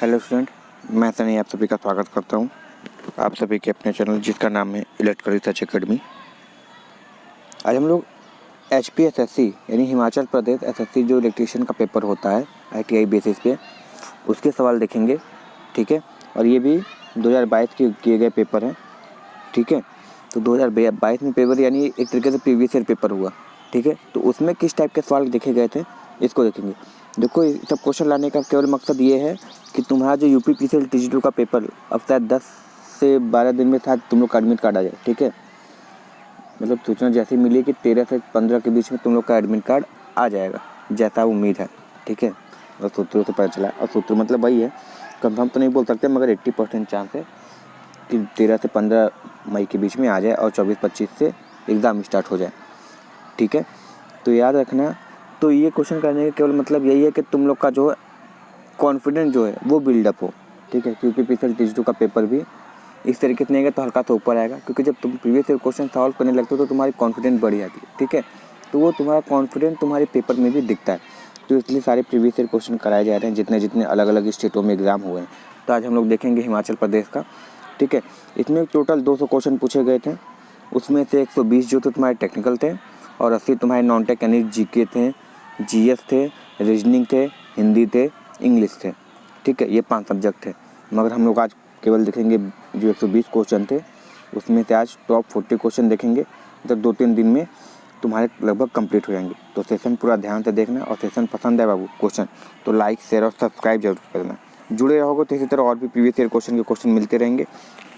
Hello student, मैं सनी आप सभी का स्वागत करता हूं आप सभी के अपने चैनल जिसका नाम है इलेक्ट्रिकल रिसर्च एकेडमी। आज हम लोग HPSSC यानी हिमाचल प्रदेश SSC जो इलेक्ट्रीशियन का पेपर होता है ITI बेसिस पे उसके सवाल देखेंगे। ठीक है, और ये भी 2022 के किए गए पेपर हैं। ठीक है, तो 2022 में पेपर यानी एक तरीके से प्रीवियस ईयर पेपर हुआ। ठीक है, तो उसमें किस टाइप के सवाल देखे गए थे इसको देखेंगे। देखो, ये सब क्वेश्चन लाने का केवल मकसद ये है कि तुम्हारा जो UPPCL TG2 का पेपर अब शायद 10 से 12 दिन में शायद तुम लोग का एडमिट कार्ड आ जाए। ठीक है, मतलब सूचना जैसी मिली कि 13 से 15 के बीच में तुम लोग का एडमिट कार्ड आ जाएगा, जैसा उम्मीद है। ठीक है, और सूत्रों से पता चला, और सूत्र मतलब वही है, कंफर्म तो नहीं बोल सकते मगर 80% चांस है कि 13 से 15 मई के बीच में आ जाए और 24-25 से एग्ज़ाम स्टार्ट हो जाए। ठीक है, तो याद रखना, तो ये क्वेश्चन करने का केवल मतलब यही है कि तुम लोग का जो है कॉन्फिडेंस जो है वो बिल्डअप हो। ठीक है, क्योंकि UPPCL TG2 का पेपर भी इस तरीके से नहीं है तो हल्का तो ऊपर आएगा, क्योंकि जब तुम प्रीवियस ईयर क्वेश्चन सॉल्व करने लगते हो तो तुम्हारी कॉन्फिडेंस बढ़ जाती है। ठीक है, तो वो तुम्हारा कॉन्फिडेंस तुम्हारे पेपर में भी दिखता है, तो इसलिए सारे प्रीवियस ईयर क्वेश्चन कराए जा रहे हैं जितने जितने अलग अलग स्टेटों में एग्जाम हुए हैं। तो आज हम लोग देखेंगे हिमाचल प्रदेश का। ठीक है, इसमें टोटल 200 क्वेश्चन पूछे गए थे, उसमें से 120 जो थे तुम्हारे टेक्निकल थे और 80 तुम्हारे नॉन टेक यानी GK थे, GS थे, रीजनिंग थे, हिंदी थे, इंग्लिश थे। ठीक है, ये 5 सब्जेक्ट थे, मगर हम लोग आज केवल देखेंगे जो 120 क्वेश्चन थे उसमें से आज टॉप 40 क्वेश्चन देखेंगे। तो 2-3 दिन में तुम्हारे लगभग कंप्लीट हो जाएंगे। तो सेशन पूरा ध्यान से देखना, और सेशन पसंद है बाबू क्वेश्चन तो लाइक शेयर और सब्सक्राइब जरूर करना। जुड़े रहोगे तो इसी तरह और भी प्रीवियस ईयर क्वेश्चन मिलते रहेंगे।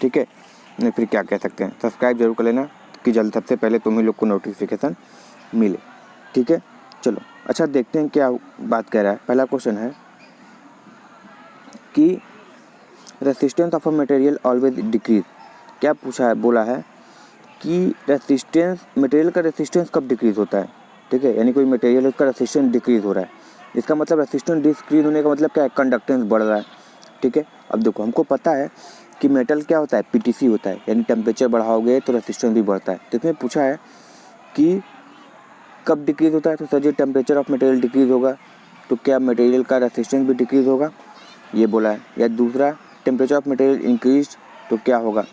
ठीक है, नहीं फिर क्या कह सकते हैं, सब्सक्राइब जरूर कर लेना कि जल्द सबसे पहले तुम्हें लोग को नोटिफिकेशन मिले। ठीक है, चलो अच्छा देखते हैं क्या बात कह रहा है। पहला क्वेश्चन है कि resistance of a material always decrease. क्या पूछा है, बोला है कि रेसिस्टेंस मटेरियल का रेसिस्टेंस कब डिक्रीज होता है। ठीक है, यानी कोई मटेरियल है उसका रेसिस्टेंस डिक्रीज हो रहा है, इसका मतलब रेसिस्टेंस डिक्रीज होने का मतलब क्या है, कंडक्टेंस बढ़ रहा है। ठीक है, अब देखो हमको पता है कि मेटल क्या होता है, PTC होता है, यानी टेम्परेचर बढ़ाओगे तो रेसिस्टेंस भी बढ़ता है। तो इसमें पूछा है कि कब डिक्रीज होता है, तो सर जी टेम्परेचर ऑफ मटेरियल डिक्रीज होगा तो क्या मटेरियल का रेसिस्टेंस भी डिक्रीज होगा, ये बोला है। या दूसरा, टेम्परेचर ऑफ मटेरियल इंक्रीज तो क्या होगा।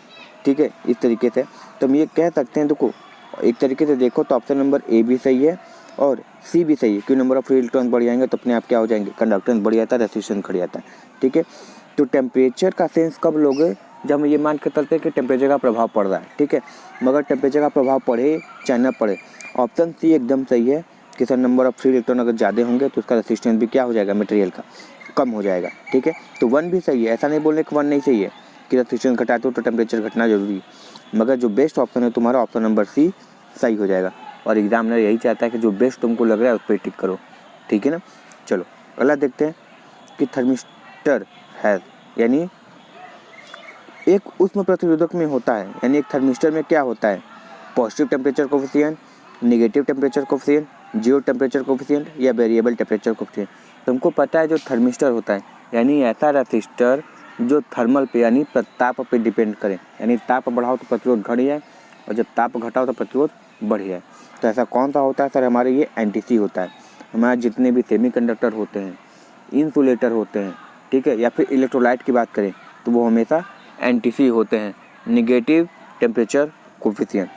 ठीक है, इस तरीके से तो हम ये कह सकते हैं। देखो, एक तरीके से देखो तो ऑप्शन नंबर A भी सही है और C भी सही है, क्योंकि नंबर ऑफ फ्री इलेक्ट्रॉन बढ़ जाएंगे तो अपने आप क्या हो जाएंगे, कंडक्टेंस बढ़ जाता है, रेसिस्टेंस घट जाता है। ठीक है, तो टेम्परेचर का सेंस कब लोगे, जब हम ये मान के चलते हैं कि टेम्परेचर का प्रभाव पड़ रहा है। ठीक है, मगर टेम्परेचर का प्रभाव पड़े चाहे ना पड़े, ऑप्शन C एकदम सही है कि sir number of free electron अगर ज़्यादा होंगे तो उसका रेसिस्टेंस भी क्या हो जाएगा, मटेरियल का कम हो जाएगा। ठीक है, तो 1 भी सही है, ऐसा नहीं बोलने कि 1 नहीं सही है कि रेसिस्टेंस घटाते हो तो टेम्परेचर घटना जरूरी है, मगर जो बेस्ट ऑप्शन है तुम्हारा ऑप्शन नंबर C सही हो जाएगा। और एग्जामिनर यही चाहता है कि जो बेस्ट तुमको लग रहा है उस पर टिक करो। ठीक है ना, चलो अगला देखते हैं कि थर्मिस्टर है, यानी एक उष्म प्रतिरोधक में होता है, यानी एक थर्मिस्टर में क्या होता है, positive temperature coefficient, negative temperature coefficient, zero temperature coefficient या वेरिएबल टेम्परेचर कोफिशिएंट। तुमको पता है जो थर्मिस्टर होता है यानी ऐसा रेसिस्टर जो थर्मल पे यानी ताप पे डिपेंड करे, यानी ताप बढ़ाओ तो प्रतिरोध घट जाए और जब ताप घटाओ तो प्रतिरोध बढ़ जाए। तो ऐसा कौन सा होता है सर, हमारे ये NTC होता है। हमारे जितने भी सेमीकंडक्टर होते हैं, इंसुलेटर होते हैं, ठीक है, या फिर इलेक्ट्रोलाइट की बात करें तो वो हमेशा NTC होते हैं, निगेटिव टेम्परेचर कोफिशिएंट।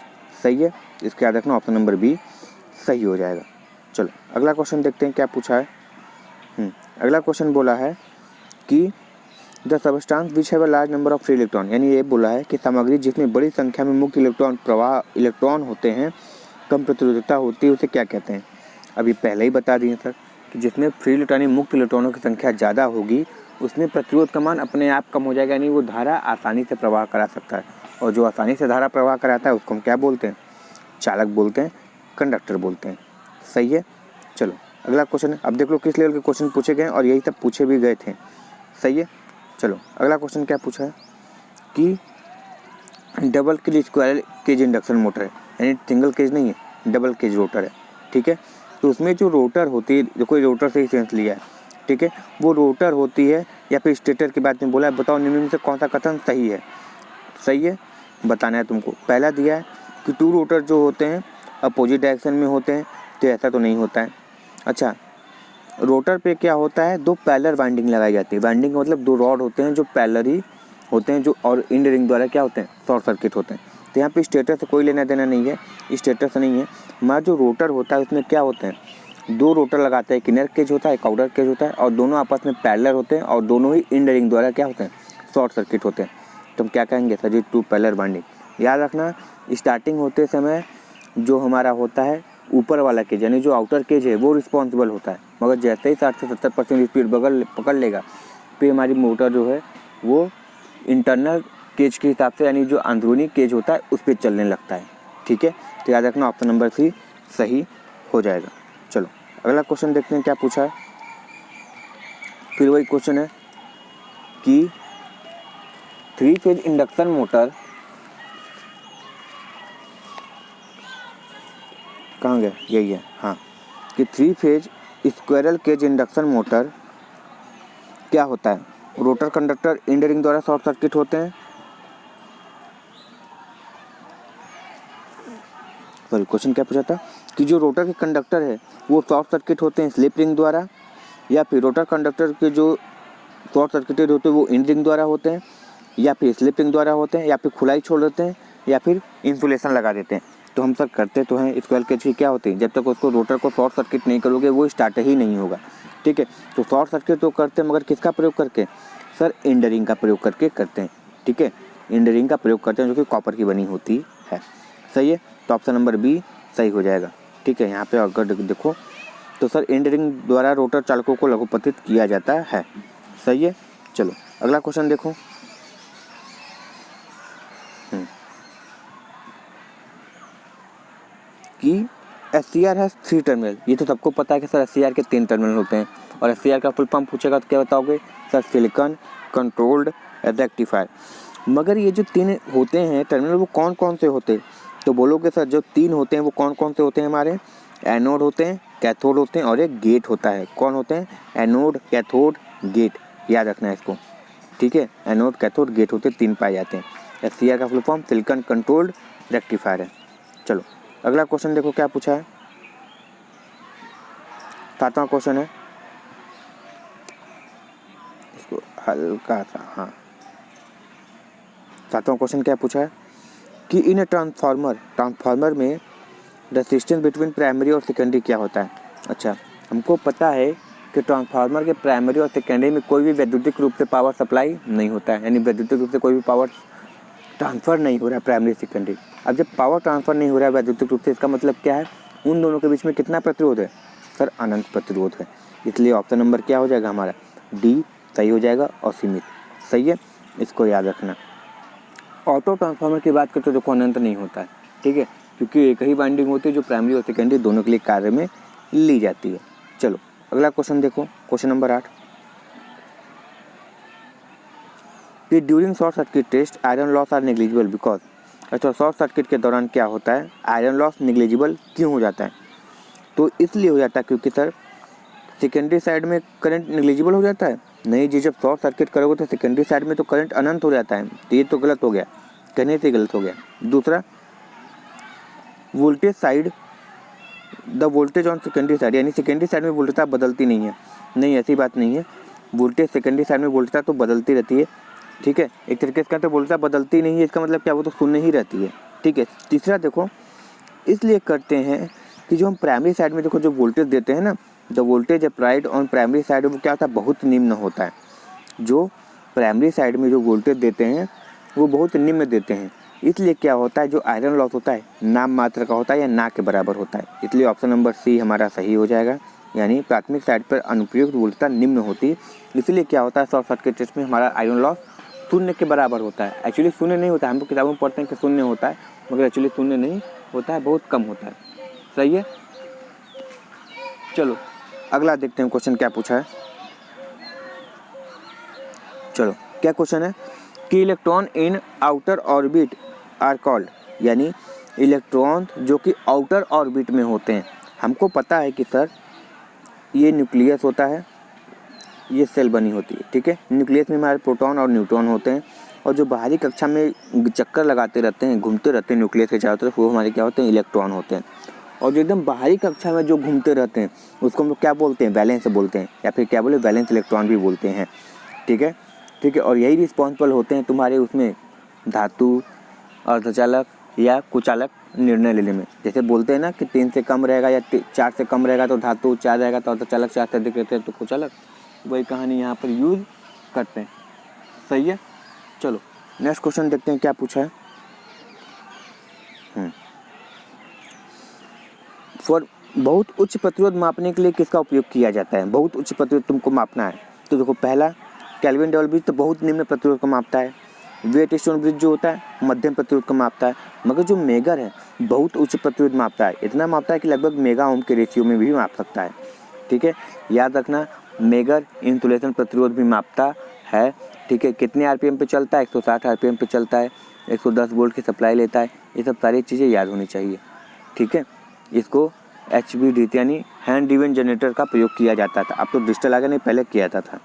सही है, इसका याद रखना, ऑप्शन नंबर B सही हो जाएगा। चलो अगला क्वेश्चन देखते हैं क्या पूछा है। अगला क्वेश्चन बोला है कि the substance which have a large number of free electron, यानी ये बोला है कि सामग्री जिसमें बड़ी संख्या में मुक्त इलेक्ट्रॉन होते हैं, कम प्रतिरोधकता होती है, उसे क्या कहते हैं। अभी पहले ही बता दिए सर कि जिसमें फ्री इलेक्ट्रॉन मुक्त इलेक्ट्रॉनों की संख्या ज़्यादा होगी उसमें प्रतिरोध का मान अपने आप कम हो जाएगा, यानी वो धारा आसानी से प्रवाह करा सकता है, और जो आसानी से धारा प्रवाह कराता है उसको हम क्या बोलते हैं, चालक बोलते हैं, कंडक्टर बोलते हैं। सही है, चलो अगला क्वेश्चन है। अब देख लो किस लेवल के क्वेश्चन पूछे गए और यही सब पूछे भी गए थे। सही है, चलो अगला क्वेश्चन क्या पूछा है कि double cage square cage induction motor है, यानी सिंगल केज नहीं है, डबल केज रोटर है। ठीक है, तो उसमें जो रोटर होती है, देखो रोटर से ही सेंस लिया है। ठीक है, वो रोटर होती है या फिर स्टेटर की बात में बोला है, बताओ निम्न में से कौन सा कथन सही है। सही है, बताना है तुमको। पहला दिया है कि 2 रोटर जो होते हैं अपोजिट डायरेक्शन में होते हैं, तो ऐसा तो नहीं होता है। अच्छा, रोटर पे क्या होता है, दो पैरेलल वाइंडिंग लगाई जाती है। वाइंडिंग का मतलब दो रॉड होते हैं जो पैरेलल ही होते हैं, जो और इंड रिंग द्वारा क्या होते हैं, शॉर्ट सर्किट होते हैं। तो यहाँ पे स्टेटर से कोई लेना देना नहीं है, स्टेटर से नहीं है। हमारा जो रोटर होता है उसमें क्या होते हैं, दो रोटर लगाते हैं, एक इनर केज होता है, एक आउटर केज होता है, और दोनों आपस में पैरेलल होते हैं और दोनों ही इंड रिंग द्वारा क्या होते हैं, शॉर्ट सर्किट होते हैं। तो हम क्या कहेंगे सर जी, टू पैरेलल वाइंडिंग। याद रखना स्टार्टिंग होते समय जो हमारा होता है ऊपर वाला केज यानी जो आउटर केज है वो रिस्पॉन्सिबल होता है, मगर जैसे ही 60 से 70% स्पीड पकड़ लेगा फिर हमारी मोटर जो है वो इंटरनल केज के हिसाब से यानी जो अंदरूनी केज होता है उस पर चलने लगता है। ठीक है, तो याद रखना ऑप्शन नंबर सी सही हो जाएगा। चलो अगला क्वेश्चन देखते हैं क्या पूछा है। फिर वही क्वेश्चन है कि 3 फेज इंडक्शन मोटर कहाँ गया, यही है हाँ, कि 3 phase squirrel cage induction motor क्या होता है, रोटर कंडक्टर इंड रिंग द्वारा शॉर्ट सर्किट होते हैं। सॉरी क्वेश्चन क्या पूछा था कि जो रोटर के कंडक्टर है वो शॉर्ट सर्किट होते हैं स्लिप रिंग द्वारा, या फिर रोटर कंडक्टर के जो शॉर्ट सर्किटेड होते हैं वो इंड रिंग द्वारा होते हैं, या फिर स्लिप रिंग द्वारा होते हैं, या फिर खुलाई छोड़ देते हैं, या फिर इंसुलेशन लगा देते हैं। तो हम सर करते तो हैं स्क्वायर केज की क्या होती है, जब तक उसको रोटर को शॉर्ट सर्किट नहीं करोगे वो स्टार्ट ही नहीं होगा। ठीक है, तो शॉर्ट सर्किट तो करते हैं मगर किसका प्रयोग करके, सर इंड रिंग का प्रयोग करके करते हैं। ठीक है, इंड रिंग का प्रयोग करते हैं जो कि कॉपर की बनी होती है। सही है, तो ऑप्शन नंबर बी सही हो जाएगा। ठीक है, यहाँ पे अगर देखो तो सर इंड रिंग द्वारा रोटर चालकों को लघुपतित किया जाता है। सही है, चलो अगला क्वेश्चन देखो। कि SCR है 3 टर्मिनल, ये तो सबको पता है कि सर SCR के 3 टर्मिनल होते हैं, और SCR का फुल फॉर्म पूछेगा तो क्या बताओगे सर, सिलिकॉन कंट्रोल्ड रेक्टिफायर। मगर ये जो 3 होते हैं टर्मिनल वो कौन कौन से होते हैं, तो बोलोगे सर जो 3 होते हैं वो कौन कौन से होते हैं, हमारे एनोड होते हैं, कैथोड होते हैं और एक गेट होता है। कौन होते हैं, एनोड कैथोड गेट, याद रखना है इसको। ठीक है, एनोड कैथोड गेट होते 3 पाए जाते हैं। SCR का full form silicon controlled rectifier है। चलो अगला क्वेश्चन देखो क्या पूछा है, 7वां क्वेश्चन है, इसको हल्का सा, हाँ 7वां क्वेश्चन क्या पूछा है कि इन ट्रांसफार्मर में रेजिस्टेंस बिटवीन प्राइमरी और सेकेंडरी क्या होता है। अच्छा, हमको पता है कि ट्रांसफार्मर के प्राइमरी और सेकेंडरी में कोई भी वैद्युतिक रूप से पावर सप्लाई नहीं होता है, यानी वैद्युतिक रूप से कोई भी पावर ट्रांसफ़र नहीं हो रहा है प्राइमरी सेकेंडरी। अब जब पावर ट्रांसफ़र नहीं हो रहा है वैद्युतिक रूप से, इसका मतलब क्या है, उन दोनों के बीच में कितना प्रतिरोध है, सर अनंत प्रतिरोध है। इसलिए ऑप्शन नंबर क्या हो जाएगा हमारा, डी सही हो जाएगा और सीमित। सही है, इसको याद रखना। ऑटो ट्रांसफार्मर की बात करते तो देखो अनंत नहीं होता है। ठीक है, क्योंकि एक ही वाइंडिंग होती है जो प्राइमरी और सेकेंडरी दोनों के लिए कार्य में ली जाती है। चलो अगला क्वेश्चन देखो, क्वेश्चन नंबर 8 कि during short circuit test iron loss are negligible because. अच्छा, शॉर्ट सर्किट के दौरान क्या होता है, आयरन लॉस नेग्लिजिबल क्यों हो जाता है, तो इसलिए हो जाता है क्योंकि सर सेकेंडरी साइड में करंट नेग्लिजिबल हो जाता है। नहीं जी, जब शॉर्ट सर्किट करोगे तो सेकेंडरी साइड में तो करंट अनंत हो जाता है, तो ये तो गलत हो गया, कहने से गलत हो गया। दूसरा, voltage side the voltage on secondary side, यानी सेकेंडरी साइड में वोल्टेज बदलती नहीं है। नहीं, ऐसी बात नहीं है, वोल्टेज सेकेंडरी साइड में वोल्टेज तो बदलती रहती है। ठीक है, एक तरीके से तो वोल्टेज बदलती नहीं है, इसका मतलब क्या, वो तो शून्य ही रहती है। ठीक है, तीसरा देखो, इसलिए करते हैं कि जो हम प्राइमरी साइड में देखो जो वोल्टेज देते हैं ना, the voltage applied on primary side वो क्या होता है, बहुत निम्न होता है। जो प्राइमरी साइड में जो वोल्टेज देते हैं वो बहुत निम्न देते हैं, इसलिए क्या होता है, जो आयरन लॉस होता है नाम मात्र का होता है या ना के बराबर होता है। इसलिए ऑप्शन नंबर सी हमारा सही हो जाएगा, यानी प्राथमिक साइड पर अनुप्रयुक्त वोल्टता निम्न होती है। इसलिए क्या होता है, शॉर्ट सर्किट टेस्ट में हमारा आयरन लॉस शून्य के बराबर होता है। एक्चुअली शून्य नहीं होता है, हम किताबों में पढ़ते हैं कि शून्य होता है, मगर एक्चुअली शून्य नहीं होता है, बहुत कम होता है। सही है, चलो अगला देखते हैं क्वेश्चन क्या पूछा है। चलो क्या क्वेश्चन है कि electron in outer orbit are called, यानी इलेक्ट्रॉन जो कि आउटर ऑर्बिट में होते हैं। हमको पता है कि सर ये न्यूक्लियस होता है, ये सेल बनी होती है। ठीक है, न्यूक्लियस में हमारे प्रोटॉन और न्यूट्रॉन होते हैं, और जो बाहरी कक्षा में चक्कर लगाते रहते हैं, घूमते रहते हैं न्यूक्लियस के चारों तरफ, वो हमारे क्या होते हैं, इलेक्ट्रॉन होते हैं। और जो एकदम बाहरी कक्षा में जो घूमते रहते हैं उसको हम लोग क्या बोलते हैं, वैलेंस बोलते हैं, या फिर क्या बोले, वैलेंस इलेक्ट्रॉन भी बोलते हैं। ठीक है, ठीक है। और यही रिस्पॉन्सिबल होते हैं तुम्हारे उसमें धातु, अर्धचालक या कुचालक निर्णय लेने में। जैसे बोलते हैं ना कि 3 से कम रहेगा या 4 से कम रहेगा तो धातु, 4 रहेगा तो अर्धचालक, 4 से अधिक रहते हैं तो कुचालक। वही कहानी यहाँ पर यूज करते हैं। सही है। चलो नेक्स्ट क्वेश्चन देखते हैं क्या पूछा है। फॉर बहुत उच्च प्रतिरोध मापने के लिए किसका उपयोग किया जाता है? बहुत उच्च प्रतिरोध तुमको मापना है तो देखो, पहला केल्विन डबल ब्रिज तो बहुत निम्न प्रतिरोध को मापता है। वेट स्टोन ब्रिज जो होता है मध्यम प्रतिरोध को मापता है। मगर जो मेगर है बहुत उच्च प्रतिरोध मापता है, इतना मापता है कि लगभग मेगा ओम के रेशियो में भी माप सकता है। ठीक है, याद रखना, मेगर इंसुलेशन प्रतिरोध भी मापता है। ठीक है, कितने आरपीएम पे चलता है? 160 आरपीएम पे चलता है, 110 वोल्ट की सप्लाई लेता है। ये सब सारी चीज़ें याद होनी चाहिए। ठीक है, इसको HVDC यानी हैंड ड्रिवन जनरेटर का प्रयोग किया जाता था। अब तो डिजिटल आ गया, नहीं पहले किया जाता था।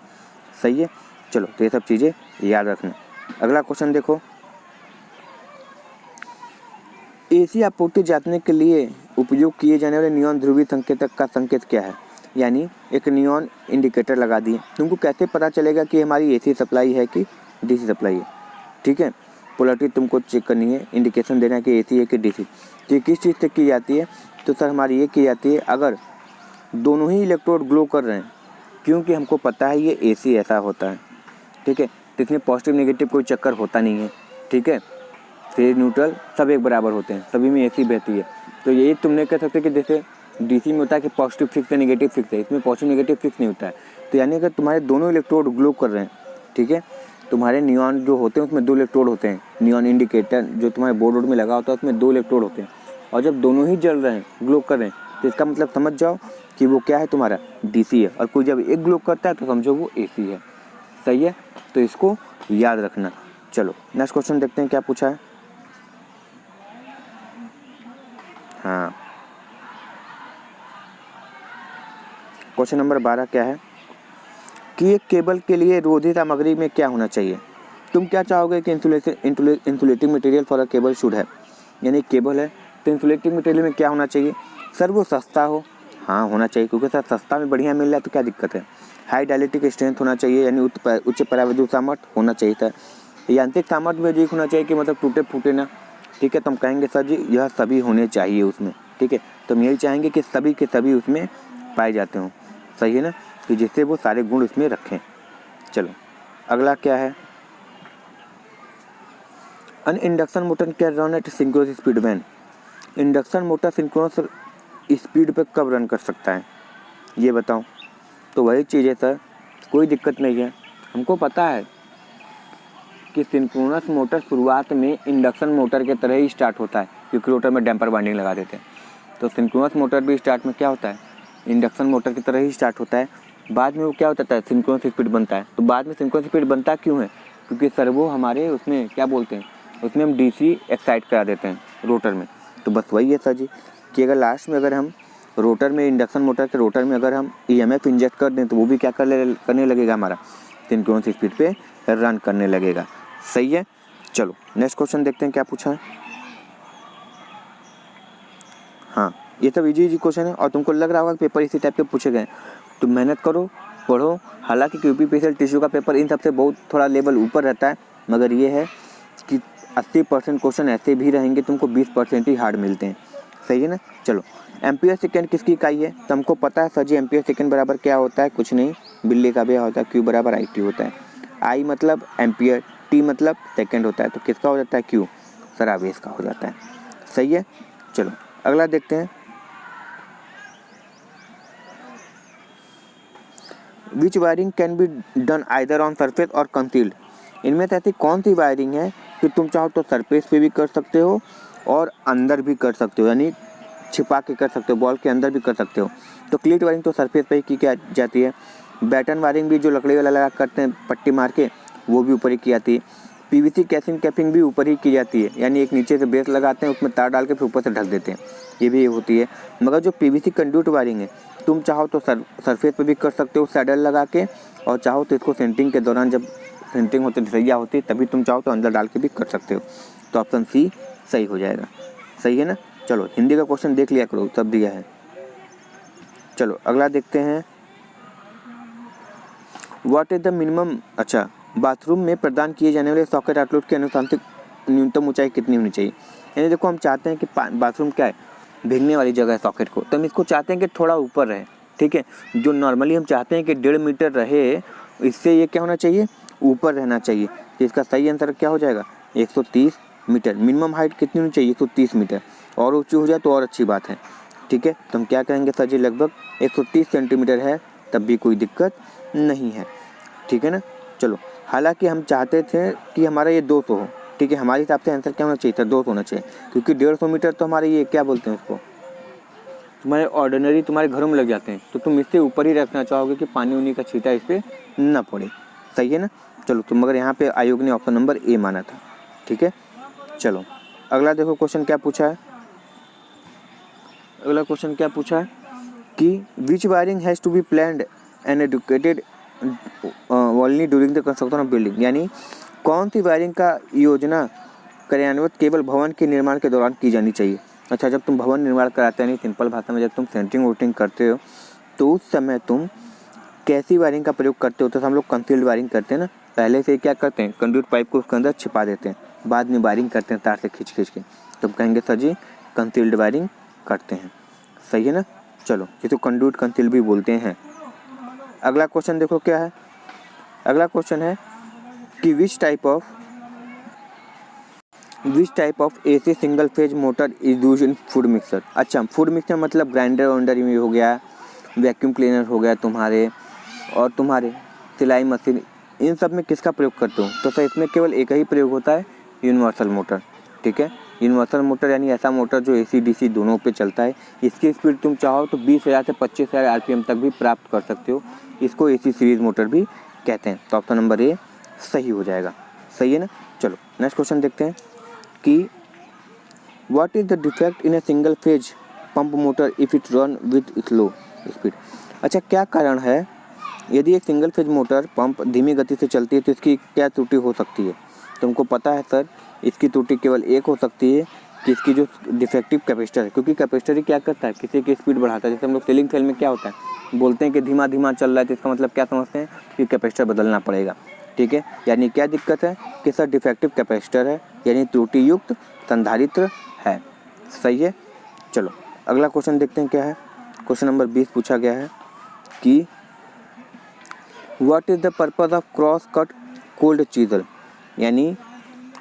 सही है। चलो तो ये सब चीज़ें याद रखना। अगला क्वेश्चन देखो, AC आपूर्ति जांचने के लिए उपयोग किए जाने वाले नियॉन ध्रुवीय संकेतक का संकेत क्या है? यानी एक नियॉन इंडिकेटर लगा दिए, तुमको कैसे पता चलेगा कि हमारी AC सप्लाई है कि DC सप्लाई है? ठीक है, पोलैरिटी तुमको चेक करनी है, इंडिकेशन देना है कि AC है कि DC। तो किस चीज़ से की जाती है? तो सर हमारी ये की जाती है अगर दोनों ही इलेक्ट्रोड ग्लो कर रहे हैं, क्योंकि हमको पता है ये AC ऐसा होता है। ठीक है, तो इसमें पॉजिटिव नेगेटिव कोई चक्कर होता नहीं है। ठीक है, फेज न्यूट्रल सब एक बराबर होते हैं, सभी में AC बहती है। तो यही तुमने कह सकते कि जैसे DC में होता है कि पॉजिटिव फिक्स है नेगेटिव फिक्स है, इसमें पॉजिटिव नेगेटिव फिक्स नहीं होता है। तो यानी अगर तुम्हारे दोनों इलेक्ट्रोड ग्लो कर रहे हैं, ठीक है, तुम्हारे नियॉन जो होते हैं उसमें 2 इलेक्ट्रोड होते हैं। नियॉन इंडिकेटर जो तुम्हारे बोर्ड में लगा होता है उसमें 2 इलेक्ट्रोड होते हैं, और जब दोनों ही जल रहे हैं, ग्लो कर रहे हैं, तो इसका मतलब समझ जाओ कि वो क्या है, तुम्हारा DC है। और कोई जब एक ग्लो करता है तो समझो वो AC है। सही है, तो इसको याद रखना। चलो नेक्स्ट क्वेश्चन देखते हैं क्या पूछा है। हाँ, क्वेश्चन नंबर 12 क्या है कि एक केबल के लिए रोधी सामग्री में क्या होना चाहिए? तुम क्या चाहोगे कि insulating material for a cable should है, यानी केबल है तो इंसुलेटिंग मटेरियल में क्या होना चाहिए? सर वो सस्ता हो। हाँ होना चाहिए, क्योंकि सर सस्ता में बढ़िया मिल रहा है तो क्या दिक्कत है। हाई डायलेक्ट्रिक स्ट्रेंथ होना चाहिए, यानी उच्च परावैद्युत सामर्थ्य होना चाहिए था। यांत्रिक सामर्थ्य में अधिक होना चाहिए कि मतलब टूटे फूटे ना। ठीक है, तो हम कहेंगे सर जी यह सभी होने चाहिए उसमें। ठीक है, तो हम यही चाहेंगे कि सभी के सभी उसमें पाए जाते हों। सही है ना, कि जिससे वो सारे गुण उसमें रखें। चलो अगला क्या है, an induction motor can run at synchronous speed when? Induction motor synchronous speed पे कब रन कर सकता है ये बताओ? तो वही चीज़ है सर, कोई दिक्कत नहीं है। हमको पता है कि सिंक्रोनस मोटर शुरुआत में इंडक्शन मोटर के तरह ही स्टार्ट होता है, क्योंकि रोटर में डैम्पर वाइंडिंग लगा देते हैं। तो सिंक्रोनस मोटर भी स्टार्ट में क्या होता है, इंडक्शन मोटर की तरह ही स्टार्ट होता है। बाद में वो क्या होता है, सिंक्रोनस स्पीड बनता है। तो बाद में सिंक्रोनस स्पीड बनता क्यों है? क्योंकि सर्वो हमारे उसमें क्या बोलते हैं, उसमें हम DC एक्साइट करा देते हैं रोटर में। तो बस वही है सर जी, कि अगर लास्ट में अगर हम रोटर में, इंडक्शन मोटर के रोटर में अगर हम EMF इंजेक्ट कर दें तो वो भी क्या करने लगेगा, हमारा सिंक्रोनस स्पीड पे रन करने लगेगा। सही है। चलो नेक्स्ट क्वेश्चन देखते हैं क्या पूछा है। हाँ, ये सब इजी क्वेश्चन है और तुमको लग रहा होगा कि पेपर इसी टाइप के पूछे गए। तुम मेहनत करो, पढ़ो। हालांकि QPPCL टिश्यू का पेपर इन सबसे बहुत थोड़ा लेवल ऊपर रहता है, मगर ये है कि 80% क्वेश्चन ऐसे भी रहेंगे, तुमको 20% ही हार्ड मिलते हैं। सही है ना। चलो, एम्पियर सेकेंड किसकी इकाई है? तो हमको पता है सर जी एम्पियर सेकेंड बराबर क्या होता है, कुछ नहीं, बिल्ली का ब्याह होता है, Q बराबर IT होता है। I मतलब एम्पियर, T मतलब सेकेंड होता है, तो किसका हो जाता है Q? सर आवेश का हो जाता है। सही है। चलो अगला देखते हैं, which wiring can be done either on surface or concealed? इनमें से ऐसी कौन सी वायरिंग है कि तुम चाहो तो सरफेस पे भी कर सकते हो और अंदर भी कर सकते हो, यानी छिपा के कर सकते हो, बॉल के अंदर भी कर सकते हो। तो क्लीट वायरिंग तो सरफेस पे ही की जाती है। बैटन वायरिंग भी जो लकड़ी वाला लगा करते हैं पट्टी मार के, वो भी ऊपर ही की जाती है। PVC कैसिंग कैपिंग भी ऊपर ही की जाती है, यानी एक नीचे से बेस लगाते हैं, उसमें तार डाल के फिर ऊपर से ढक देते हैं, ये भी होती है। मगर जो PVC कंड्यूट वायरिंग है, तुम चाहो तो सरफेस पे भी कर सकते हो सैडल लगा के, और चाहो तो इसको सेंटिंग के दौरान जब सेंटिंग होती है, ढलैया होती है, तभी तुम चाहो तो अंदर डाल के भी कर सकते हो। तो ऑप्शन C सही हो जाएगा। सही है ना। चलो हिंदी का क्वेश्चन देख लिया करो, सब दिया है। चलो अगला देखते हैं, व्हाट इज द मिनिमम, अच्छा बाथरूम में प्रदान किए जाने वाले सॉकेट आउटलेट की अनुशंसित न्यूनतम ऊंचाई कितनी होनी चाहिए। यानी देखो हम चाहते हैं कि बाथरूम क्या है, भीगने वाली जगह है सॉकेट को, तो हम इसको चाहते हैं कि थोड़ा ऊपर रहे, ठीक है। जो नॉर्मली हम चाहते हैं कि 1.5 मीटर रहे, इससे ये क्या होना चाहिए, ऊपर रहना चाहिए। तो इसका सही आंसर क्या हो जाएगा, 130 मीटर। मिनिमम हाइट कितनी होनी चाहिए, 130 मीटर। और ऊँची हो जाए तो और अच्छी बात है, ठीक है। तो हम क्या कहेंगे सर जी, लगभग 130 सेंटीमीटर है, तब भी कोई दिक्कत नहीं है, ठीक है ना। चलो हालांकि हम चाहते थे कि हमारा ये 200 हो, ठीक है। हमारे हिसाब से आंसर क्या होना चाहिए था, 200 होना चाहिए, क्योंकि 150 मीटर तो हमारे ये क्या बोलते हैं उसको, तुम्हारे ऑर्डिनरी तुम्हारे घरों में लग जाते हैं, तो तुम इससे ऊपर ही रखना चाहोगे कि पानी उनी का छींटा इस पर न पड़े, सही है ना। चलो तुम, मगर यहाँ पे आयोग ने ऑप्शन नंबर ए माना था, ठीक है। चलो अगला देखो क्वेश्चन क्या पूछा है, अगला क्वेश्चन क्या पूछा है कि which wiring has to be planned and educated only during the construction of building. यानी कौन सी वायरिंग का योजना कार्यान्वित केवल भवन के निर्माण के दौरान की जानी चाहिए। अच्छा, जब तुम भवन निर्माण कराते हैं, नहीं सिंपल भाषा में जब तुम सेंटरिंग वोटिंग करते हो तो उस समय तुम कैसी वायरिंग का प्रयोग करते हो। तो हम लोग कंसील्ड वायरिंग करते हैं ना, पहले से क्या करते हैं, कंड्यूट पाइप को उसके अंदर छिपा देते हैं, बाद में वायरिंग करते हैं तार से खींच के। तो कहेंगे सर जी कंसील्ड वायरिंग करते हैं, सही है ना। चलो जिसको कंड्यूट कंसील्ड भी बोलते हैं। अगला क्वेश्चन देखो क्या है, अगला क्वेश्चन है कि which type of AC single phase motor is used in food mixer. अच्छा, फूड मिक्सर मतलब ग्राइंडर वाइंडर में हो गया, वैक्यूम क्लीनर हो गया तुम्हारे, और तुम्हारे सिलाई मशीन, इन सब में किसका प्रयोग करते हो। तो सर इसमें केवल एक ही प्रयोग होता है, यूनिवर्सल मोटर, ठीक है। यूनिवर्सल मोटर यानी ऐसा मोटर जो AC DC दोनों पे चलता है। इसकी स्पीड तुम चाहो तो 20,000 से 25,000 RPM तक भी प्राप्त कर सकते हो। इसको AC सीरीज मोटर भी कहते हैं। तो ऑप्शन नंबर ए सही हो जाएगा, सही है ना। चलो नेक्स्ट क्वेश्चन देखते हैं कि what is the defect in a single phase pump motor if it run with slow speed. अच्छा, क्या कारण है यदि एक सिंगल फेज मोटर पंप धीमी गति से चलती है तो इसकी क्या त्रुटि हो सकती है। तुमको पता है सर, इसकी त्रुटि केवल एक हो सकती है कि इसकी जो डिफेक्टिव कैपेसिटर है, क्योंकि कैपेसिटर ही क्या करता है, किसी की स्पीड बढ़ाता है। जैसे हम लोग सीलिंग फैन में क्या होता है, बोलते हैं कि धीमा धीमा चल रहा है, तो इसका मतलब क्या समझते हैं कि कैपेसिटर बदलना पड़ेगा, ठीक है। यानी क्या दिक्कत है कि सर डिफेक्टिव कैपेसिटर है, यानी त्रुटि युक्त संधारित्र है, सही है। चलो अगला क्वेश्चन देखते हैं क्या है। क्वेश्चन नंबर 20 पूछा गया है कि what is the purpose of cross cut cold chisel. यानी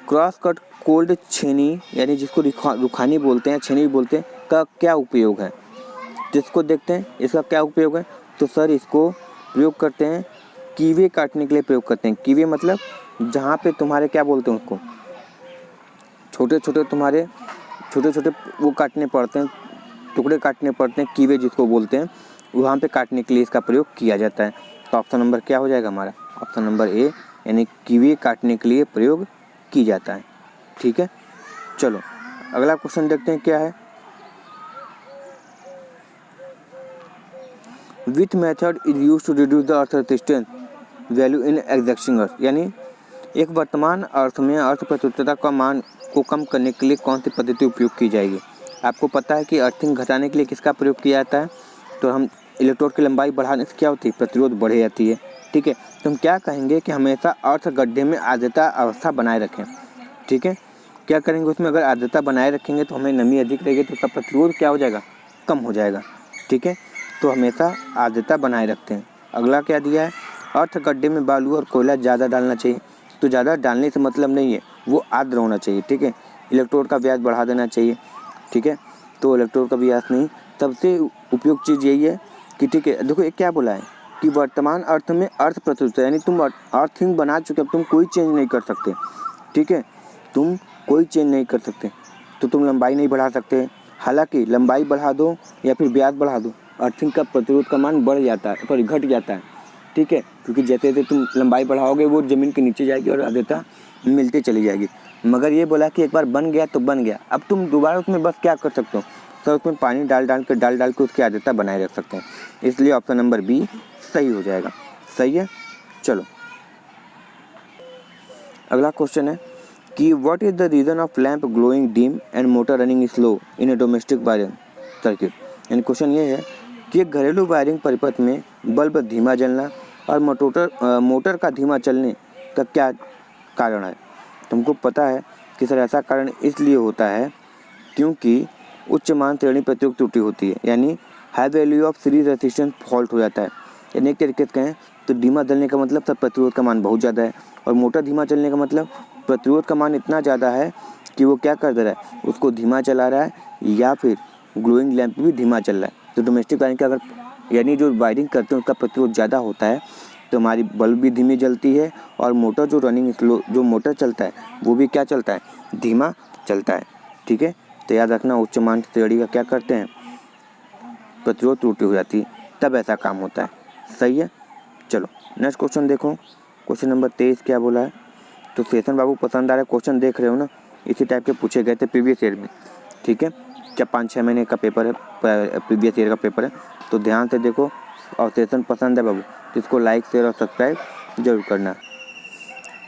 क्रॉस कट कोल्ड छेनी, यानी जिसको रुखानी बोलते हैं, छेनी बोलते हैं, का क्या उपयोग है। जिसको देखते हैं इसका क्या उपयोग है। तो सर इसको प्रयोग करते हैं कीवे काटने के लिए प्रयोग करते हैं। कीवे मतलब जहाँ पे तुम्हारे क्या बोलते हैं उसको, छोटे छोटे वो काटने पड़ते हैं, टुकड़े काटने पड़ते हैं, कीवे जिसको बोलते हैं, वहाँ पे काटने के लिए इसका प्रयोग किया जाता है। तो ऑप्शन नंबर क्या हो जाएगा हमारा, ऑप्शन नंबर ए, यानी कीवे काटने के लिए प्रयोग की जाता है, ठीक है। चलो अगला क्वेश्चन देखते हैं क्या है। Which method is used to reduce the earth resistance value in existing earth. यानी एक वर्तमान अर्थ में अर्थ प्रतिरोधकता का मान को कम करने के लिए कौन सी पद्धति उपयोग की जाएगी। आपको पता है कि अर्थिंग घटाने के लिए किसका प्रयोग किया जाता है। तो हम इलेक्ट्रोड की लंबाई बढ़ाने से क्या होती है, प्रतिरोध बढ़ जाती है, ठीक है। तो हम क्या कहेंगे कि हमेशा अर्थ गड्ढे में आर्द्रता अवस्था बनाए रखें, ठीक है। क्या करेंगे उसमें, अगर आर्द्रता बनाए रखेंगे तो हमें नमी अधिक रहेगी तो उसका प्रतिरोध क्या हो जाएगा, कम हो जाएगा, ठीक है। तो हमेशा आर्द्रता बनाए रखते हैं। अगला क्या दिया है, अर्थ गड्ढे में बालू और कोयला ज़्यादा डालना चाहिए। तो ज़्यादा डालने से मतलब नहीं है, वो आर्द्र होना चाहिए, ठीक है। इलेक्ट्रोड का व्यास बढ़ा देना चाहिए, ठीक है। तो इलेक्ट्रोड का व्यास नहीं, सबसे उपयुक्त चीज़ यही है कि ठीक है, देखो ये क्या बोला है कि वर्तमान अर्थ में अर्थ प्रतिरोध, यानी तुम अर्थिंग बना चुके, अब तुम कोई चेंज नहीं कर सकते, ठीक है। तुम कोई चेंज नहीं कर सकते, तो तुम लंबाई नहीं बढ़ा सकते। हालांकि लंबाई बढ़ा दो या फिर व्यास बढ़ा दो, अर्थिंग का प्रतिरोध का मान बढ़ जाता है, पर घट जाता है, ठीक है। क्योंकि जैसे जैसे तुम लंबाई बढ़ाओगे वो ज़मीन के नीचे जाएगी और आर्द्रता मिलती चली जाएगी। मगर ये बोला कि एक बार बन गया तो बन गया, अब तुम दोबारा उसमें बस क्या कर सकते हो, तो उसमें पानी डाल डाल के उसकी आर्द्रता बनाए रख सकते हैं। इसलिए ऑप्शन नंबर बी सही हो जाएगा, सही है। चलो अगला क्वेश्चन है कि what is the reason of lamp glowing dim and motor running slow in a domestic wiring circuit. यानी क्वेश्चन ये है कि एक घरेलू वायरिंग परिपथ में बल्ब धीमा जलना और मोटर का धीमा चलने का क्या कारण है। तुमको पता है कि सर ऐसा कारण इसलिए होता है क्योंकि उच्च मान श्रेणी प्रतिरोध त्रुटि होती है, यानी high value of series resistance fault हो जाता है। यानी एक तरीके से कहें तो धीमा चलने का मतलब सब प्रतिरोध का मान बहुत ज़्यादा है, और मोटर धीमा चलने का मतलब प्रतिरोध का मान इतना ज़्यादा है कि वो क्या कर दे रहा है, उसको धीमा चला रहा है, या फिर ग्लोइंग लैंप भी धीमा चल रहा है। तो डोमेस्टिक वायरिंग का अगर यानी जो वायरिंग करते हैं उसका प्रतिरोध ज़्यादा होता है तो हमारी बल्ब भी धीमी जलती है, और मोटर जो रनिंग स्लो जो मोटर चलता है वो भी क्या चलता है, धीमा चलता है। ठीक है, तो याद रखना उच्च मान श्रेणी का क्या करते हैं, प्रतिरोध त्रुटि हो जाती है, तब ऐसा काम होता है। सही है। चलो नेक्स्ट क्वेश्चन देखो, क्वेश्चन नंबर 23 क्या बोला है। तो सेशन बाबू पसंद आ रहा है, क्वेश्चन देख रहे हो ना, इसी टाइप के पूछे गए थे प्रीवियस ईयर में। ठीक है, क्या 5-6 महीने का पेपर है, प्रीवियस ईयर का पेपर है, तो ध्यान से देखो। और सेशन पसंद है बाबू तो इसको लाइक शेयर और सब्सक्राइब जरूर करना।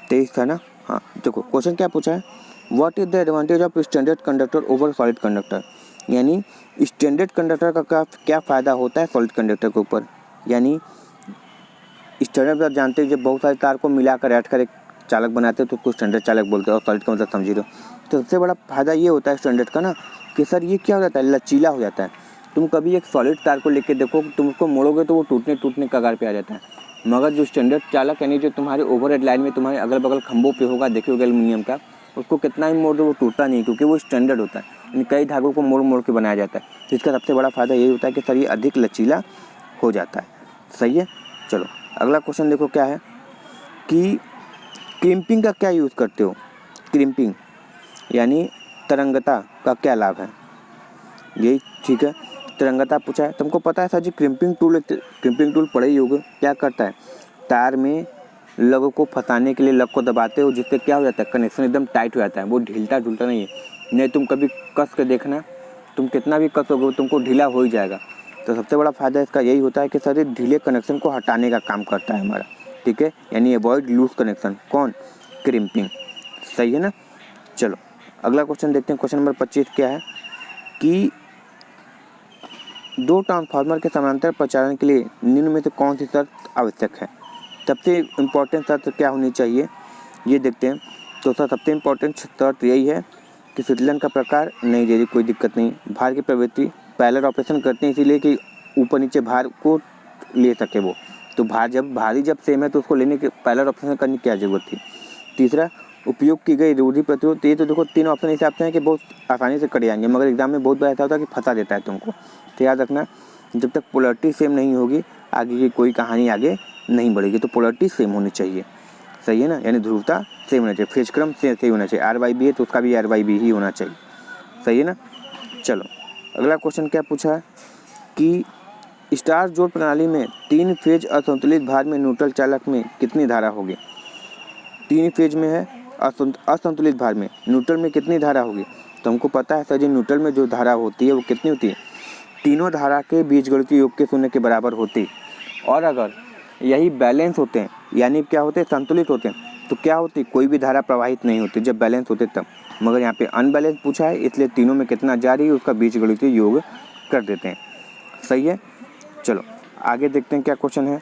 23 था ना। हाँ देखो क्वेश्चन क्या पूछा है, what is the advantage of standard conductor over solid conductor. यानी स्टैंडर्ड कंडक्टर का क्या फ़ायदा होता है सॉलिड कंडक्टर के ऊपर। यानी स्टैंडर्ड आप जानते हैं जब बहुत सारे तार को मिलाकर ऐड कर एक चालक बनाते हैं तो उसको स्टैंडर्ड चालक बोलते हैं, और सॉलिड का मतलब समझ रहे हो। तो सबसे बड़ा फायदा ये होता है स्टैंडर्ड का ना कि सर ये क्या हो जाता है, लचीला हो जाता है। तुम कभी एक सॉलिड तार को लेकर देखो, तुम उसको मोड़ोगे तो वो टूटने कगार पे आ जाता है, मगर जो स्टैंडर्ड चालक यानी जो तुम्हारे ओवरहेड लाइन में तुम्हारे अगल बगल खंभों पे होगा, देखे होगा एल्युमिनियम का, उसको कितना ही मोड़ दो वो टूटता नहीं, क्योंकि वो स्टैंडर्ड होता है, यानी कई धागों को मोड़ मोड़ के बनाया जाता है। तो इसका सबसे बड़ा फायदा यही होता है कि सर ये अधिक लचीला हो जाता है। सही है। चलो अगला क्वेश्चन देखो क्या है कि क्रिम्पिंग का क्या यूज़ करते हो। क्रिम्पिंग यानी तरंगता का क्या लाभ है, यही ठीक है। तरंगता पूछा है, तुमको पता है सर जी क्रिम्पिंग टूल पड़े ही होगे, क्या करता है, तार में लग को फंसाने के लिए लग को दबाते हो, जिससे क्या हो जाता है, कनेक्शन एकदम टाइट हो जाता है, वो ढीलता ढुलता नहीं है। नहीं तुम कभी कस के देखना, तुम कितना भी कसोगे तुमको ढीला हो ही जाएगा। तो सबसे बड़ा फायदा इसका यही होता है कि सर ढीले कनेक्शन को हटाने का काम करता है हमारा। ठीक है, यानी अवॉइड लूज कनेक्शन, कौन, क्रिम्पिंग। सही है ना। चलो अगला क्वेश्चन देखते हैं, क्वेश्चन नंबर 25 क्या है कि दो ट्रांसफार्मर के समानांतर प्रचालन के लिए निम्न में से कौन सी शर्त आवश्यक है। सबसे इम्पोर्टेंट शर्त क्या होनी चाहिए ये देखते हैं। तो सर सबसे इम्पोर्टेंट शर्त यही है कि शीतलन का प्रकार नहीं दे रही, कोई दिक्कत नहीं। भार की प्रवृत्ति पैरेलल ऑपरेशन करते हैं इसीलिए कि ऊपर नीचे भार को ले सके वो, तो भारी जब सेम है तो उसको लेने के पैरेलल ऑपरेशन करने की क्या जरूरत थी। तीसरा उपयोग की गई रोधी प्रतिरोध। ये तो देखो 3 ऑप्शन ऐसे आते हैं कि बहुत आसानी से कट जाएंगे, मगर एग्जाम में बहुत बार ऐसा होता है कि फंसा देता है तुमको। तो याद रखना जब तक पोलरिटी सेम नहीं होगी आगे की कोई कहानी आगे नहीं बढ़ेगी, तो पोलरिटी सेम होनी चाहिए। सही है ना, यानी ध्रुवता सेम होना चाहिए, फेज क्रम सही होना चाहिए। RYB है तो उसका भी RYB ही होना चाहिए। सही है ना। चलो अगला क्वेश्चन क्या पूछा है कि स्टार जोड़ प्रणाली में 3 फेज असंतुलित भार में न्यूट्रल चालक में कितनी धारा होगी। 3 फेज में है असंतुलित भार में, न्यूट्रल में कितनी धारा होगी। तो हमको पता है सर जी न्यूट्रल में जो धारा होती है वो कितनी होती है, तीनों धारा के बीजगणितीय योग के शून्य के बराबर होती है। और अगर यही बैलेंस होते हैं यानी क्या होते हैं, संतुलित होते हैं, तो क्या होती, कोई भी धारा प्रवाहित नहीं होती जब बैलेंस होते तब। मगर यहाँ पे अनबैलेंस पूछा है इसलिए तीनों में कितना जारी है उसका बीजगणितीय योग कर देते हैं। सही है। चलो आगे देखते हैं क्या क्वेश्चन है।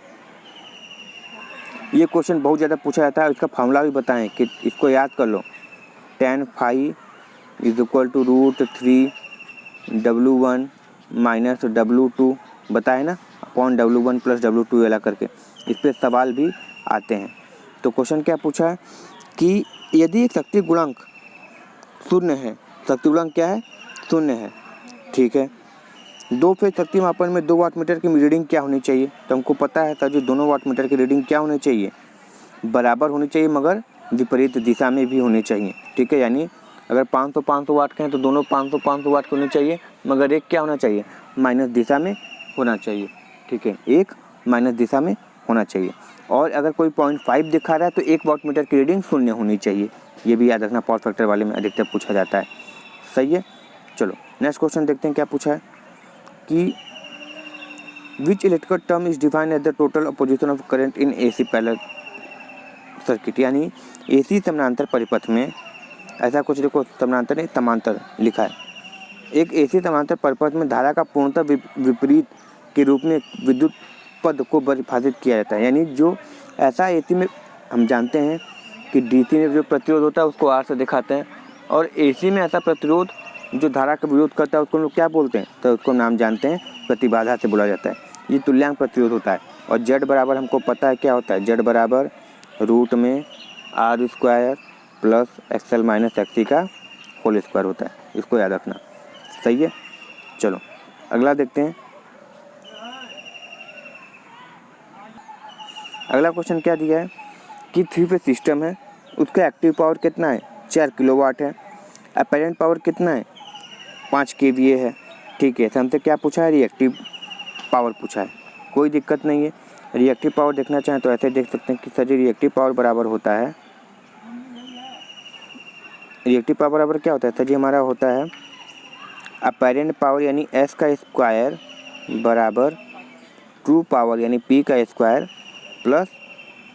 ये क्वेश्चन बहुत ज़्यादा पूछा जाता है, इसका फॉर्मूला भी बताएं कि इसको याद कर लो। tan phi is equal to √3 W1 minus W2 बताए ना, अपॉन W1 प्लस W2 वाला करके। इस पर सवाल भी आते हैं। तो क्वेश्चन क्या पूछा है कि यदि शक्ति गुणांक शून्य है, शक्ति गुणांक क्या है, शून्य है, ठीक है, 2 फेज शक्ति मापन में 2 वाटमीटर की रीडिंग क्या होनी चाहिए। तो हमको पता है सर जी दोनों वाटमीटर की रीडिंग क्या होनी चाहिए, बराबर होनी चाहिए मगर विपरीत दिशा में भी होनी चाहिए। ठीक है, यानी अगर 500 वाट के हैं तो दोनों 500 वाट के होने चाहिए, मगर एक क्या होना चाहिए, माइनस दिशा में होना चाहिए। ठीक है, एक माइनस दिशा में होना चाहिए। और अगर कोई 0.5 दिखा रहा है तो 1 वाटमीटर की रीडिंग शून्य होनी चाहिए। ये भी याद रखना, पावर फैक्टर वाले में अधिकतर पूछा जाता है। सही है। चलो नेक्स्ट क्वेश्चन देखते हैं क्या पूछा है कि which electrical term is defined as the total opposition of current in AC parallel circuit. यानी AC समानांतर परिपथ में ऐसा कुछ देखो, समानांतर नहीं समांतर लिखा है। एक ऐसी समांतर परपथ में धारा का पूर्णतः विपरीत के रूप में विद्युत पद को परिभाषित किया जाता है। यानी जो ऐसा एसी में हम जानते हैं कि डीसी में जो प्रतिरोध होता है उसको आर से दिखाते हैं, और एसी में ऐसा प्रतिरोध जो धारा का विरोध करता है उसको लोग क्या बोलते हैं, तो उसको नाम जानते हैं प्रतिबाधा से बोला जाता है। ये तुल्यांक प्रतिरोध होता है। और जेड बराबर हमको पता है क्या होता है, जेड बराबर रूट में R square plus XL minus XC का होल स्क्वायर होता है। इसको याद रखना, सही है। चलो अगला देखते हैं। अगला क्वेश्चन क्या दिया है कि 3 फेज सिस्टम है, उसका एक्टिव पावर कितना है, 4 किलोवाट है। अपेरेंट पावर कितना है, 5 kVA है। ठीक है, हमसे क्या पूछा है, रिएक्टिव पावर पूछा है। कोई दिक्कत नहीं है, रिएक्टिव पावर देखना चाहें तो ऐसे देख सकते हैं कि सर रिएक्टिव पावर बराबर होता है, रिएक्टिव पावर बराबर क्या होता है सर जी, हमारा होता है अपेरेंट पावर यानी एस का स्क्वायर बराबर ट्रू पावर यानी पी का स्क्वायर प्लस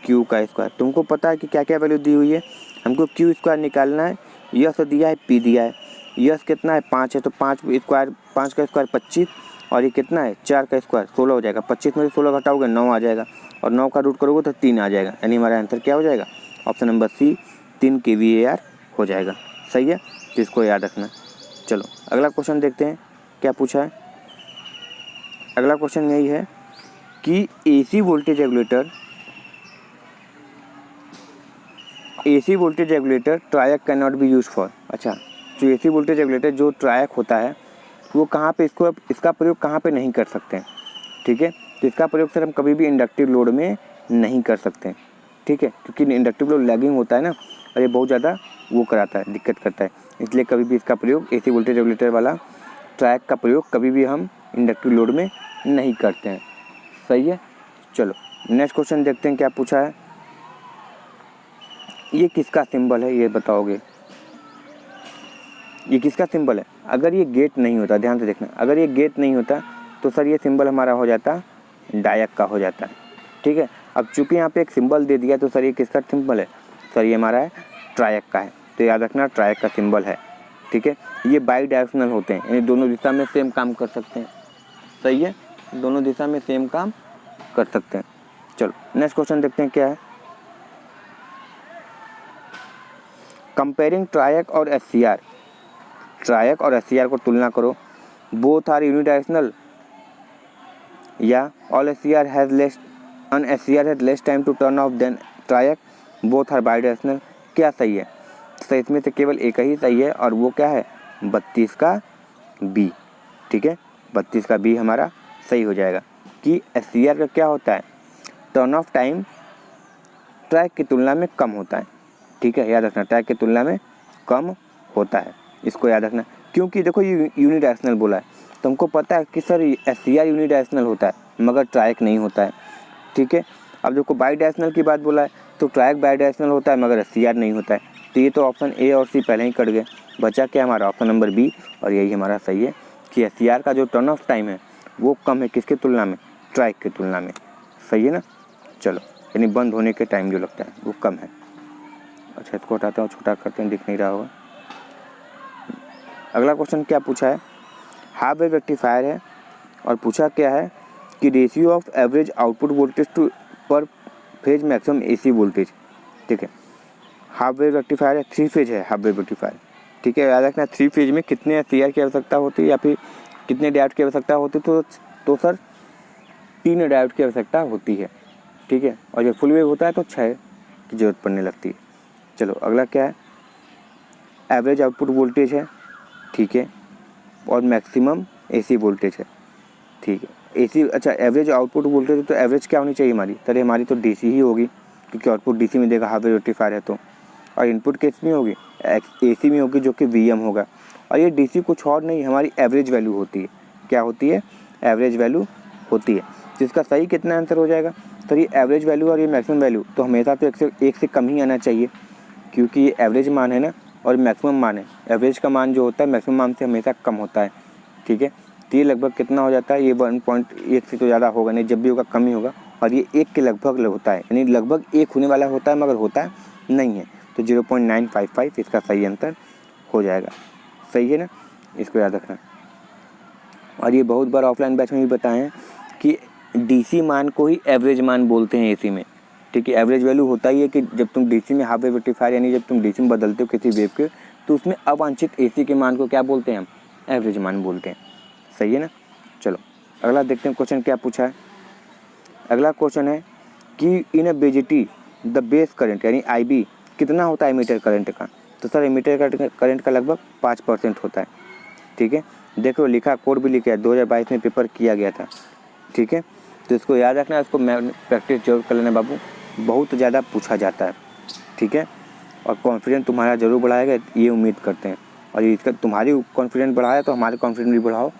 क्यू का स्क्वायर। तुमको पता है कि क्या क्या वैल्यू दी हुई है, हमको क्यू स्क्वायर निकालना है, यस दिया है पी दिया है, यस कितना है 5 है तो 5 स्क्वायर, 5 का स्क्वायर 25, और ये कितना है 4 का स्क्वायर 16 हो जाएगा। 25 में 16 घटाओगे 9 आ जाएगा, और 9 का रूट करोगे तो 3 आ जाएगा। यानी हमारा आंसर क्या हो जाएगा, ऑप्शन नंबर सी 3 kVAR हो जाएगा। सही है, तो इसको याद रखना। चलो अगला क्वेश्चन देखते हैं क्या पूछा है। अगला क्वेश्चन यही है कि AC voltage regulator ट्रायक can not be use for. अच्छा, जो एसी वोल्टेज रेगुलेटर जो ट्रायक होता है वो कहाँ पे इसका प्रयोग कहाँ पे नहीं कर सकते हैं। ठीक है, तो इसका प्रयोग सर हम कभी भी इंडक्टिव लोड में नहीं कर सकते हैं। ठीक है, क्योंकि इंडक्टिव लोड लैगिंग होता है ना, और ये बहुत ज़्यादा वो कराता है, दिक्कत करता है, इसलिए कभी भी इसका प्रयोग एसी वोल्टेज रेगुलेटर वाला ट्रायक का प्रयोग कभी भी हम इंडक्टिव लोड में नहीं करते हैं। सही है। चलो नेक्स्ट क्वेश्चन देखते हैं क्या पूछा है। ये किसका सिंबल है ये बताओगे, ये किसका सिंबल है। अगर ये गेट नहीं होता, ध्यान से देखना, अगर ये गेट नहीं होता तो सर ये सिंबल हमारा हो जाता डायक का हो जाता है। ठीक है, अब चूंकि यहाँ पे एक सिंबल दे दिया तो सर ये किसका सिंबल है, सर ये हमारा है ट्रायक का है, तो याद रखना ट्रायक का सिंबल है। ठीक है, ये बाई डायरेक्शनल होते हैं, यानी दोनों दिशा में सेम काम कर सकते हैं। सही है, दोनों दिशा में सेम काम कर सकते हैं। चलो नेक्स्ट क्वेश्चन देखते हैं क्या है। कंपेयरिंग ट्रायक और एससीआर, ट्रायक और एससीआर को तुलना करो। बोथ आर यूनिडायरेक्शनल या all SCR has less, an SCR has less time to turn off than triac, both are bidirectional. क्या सही है, तो इसमें से केवल एक ही सही है, और वो क्या है 32 का बी। ठीक है, 32 का बी हमारा सही हो जाएगा कि एससीआर का क्या होता है, टर्न ऑफ टाइम ट्रैक की तुलना में कम होता है। ठीक है, याद रखना ट्रैक की तुलना में कम होता है, इसको याद रखना। क्योंकि देखो ये यूनिडायरेक्शनल बोला है, तो हमको पता है कि सर एससीआर यूनिडायरेक्शनल होता है मगर ट्रैक नहीं होता है। ठीक है, अब देखो बाई डायरेक्शनल की बात बोला है तो ट्रैक बाई डायरेक्शनल होता है मगर एससीआर नहीं होता है। तो ये तो ऑप्शन ए और सी पहले ही कट गए, बचा क्या हमारा ऑप्शन नंबर बी, और यही हमारा सही है कि एससीआर का जो टर्न ऑफ टाइम है वो कम है किसके तुलना में, ट्रैक की तुलना में। सही है ना। चलो यानी बंद होने के टाइम जो लगता है वो कम है। अच्छा इसको हटाते हैं, छोटा करते हैं, दिख नहीं रहा होगा। अगला क्वेश्चन क्या पूछा है, हाफ वेव रेक्टिफायर है और पूछा क्या है कि ratio of average output voltage to per phase maximum AC voltage. ठीक है, हाफ वेव रेक्टिफायर है, 3 फेज है हाफ वेव रेक्टिफायर। ठीक है, याद रखना 3 फेज में कितने एससीआर की आवश्यकता होती है या फिर कितने डायोड की आवश्यकता होती है, तो सर 3 डायोड की आवश्यकता होती है। ठीक है, और जब फुल वेव होता है तो 6 की जरूरत पड़ने लगती है। चलो अगला क्या है, एवरेज आउटपुट वोल्टेज है। ठीक है, और मैक्सिमम एसी वोल्टेज है। ठीक है, एसी अच्छा एवरेज आउटपुट वोल्टेज है तो एवरेज क्या होनी चाहिए हमारी, सर हमारी तो डीसी ही होगी क्योंकि आउटपुट डीसी में देगा हाफ वेव रेक्टिफायर है तो, और इनपुट किस में होगी एसी में होगी जो कि वीएम होगा। और ये डीसी कुछ और नहीं हमारी एवरेज वैल्यू होती है। क्या होती है, एवरेज वैल्यू होती है। तो इसका सही कितना आंसर हो जाएगा, तो ये एवरेज वैल्यू और ये मैक्सिमम वैल्यू तो हमेशा तो एक से कम ही आना चाहिए क्योंकि ये एवरेज मान है ना और मैक्सिमम मान है। एवरेज का मान जो होता है मैक्सिमम मान से हमेशा कम होता है। ठीक है, तो ये लगभग कितना हो जाता है, ये 1.1 से तो ज़्यादा होगा नहीं, जब भी होगा कम ही होगा, और ये 1 के लगभग होता है, यानी लगभग 1 होने वाला होता है मगर होता नहीं है। तो 0.955 इसका सही आंसर हो जाएगा। सही है ना, इसको याद रखना। और ये बहुत बार ऑफलाइन बैच में भी बताएं कि डीसी मान को ही एवरेज मान बोलते हैं एसी में। ठीक है, एवरेज वैल्यू होता ही है कि जब तुम डीसी में हाफ वेव रेक्टिफायर यानी जब तुम डीसी में बदलते हो किसी वेव के, तो उसमें अवांछित एसी के मान को क्या बोलते हैं हम, एवरेज मान बोलते हैं। सही है ना। चलो अगला देखते हैं क्वेश्चन क्या पूछा है। अगला क्वेश्चन है कि इन अ बीजेटी द बेस करंट यानी आईबी कितना होता है एमीटर करंट का। तो सर एमीटर करंट का लगभग 5% होता है। ठीक है, देखो लिखा, कोड भी लिखा है, 2022 में पेपर किया गया था। ठीक है, तो इसको याद रखना, इसको मैं प्रैक्टिस जरूर कर लेना बाबू, बहुत ज़्यादा पूछा जाता है। ठीक है, और कॉन्फिडेंस तुम्हारा जरूर बढ़ाएगा, ये उम्मीद करते हैं। और इसका तुम्हारी कॉन्फिडेंस बढ़ाया तो हमारे कॉन्फिडेंस भी बढ़ाओ,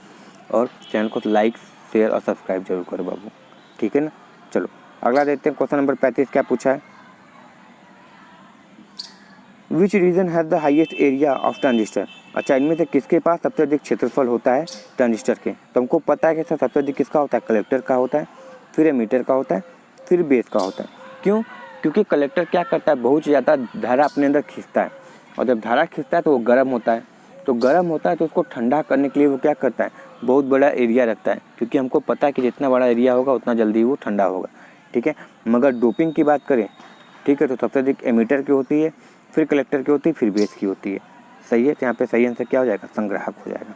और चैनल को लाइक शेयर और सब्सक्राइब जरूर करो बाबू। ठीक है ना। चलो अगला देखते हैं, क्वेश्चन नंबर 35 क्या पूछा है। Which region has the highest area of transistor. अच्छा, इनमें से किसके पास सबसे अधिक क्षेत्रफल होता है ट्रांजिस्टर के। तो हमको पता है कि सर सबसे अधिक किसका होता है, कलेक्टर का होता है, फिर एमीटर का होता है, फिर बेस का होता है। क्यों? क्योंकि कलेक्टर क्या करता है, बहुत ज़्यादा धारा अपने अंदर खींचता है, और जब धारा खींचता है तो वो गर्म होता है। तो गर्म होता है तो उसको ठंडा करने के लिए वो क्या करता है, बहुत बड़ा एरिया रखता है, क्योंकि हमको पता है कि जितना बड़ा एरिया होगा उतना जल्दी वो ठंडा होगा। ठीक है, मगर डोपिंग की बात करें, ठीक है, तो सबसे अधिक एमीटर की होती है, फिर कलेक्टर की होती है, फिर बेस की होती है। सही है, तो यहाँ पे सही आंसर क्या हो जाएगा, संग्राहक हो जाएगा।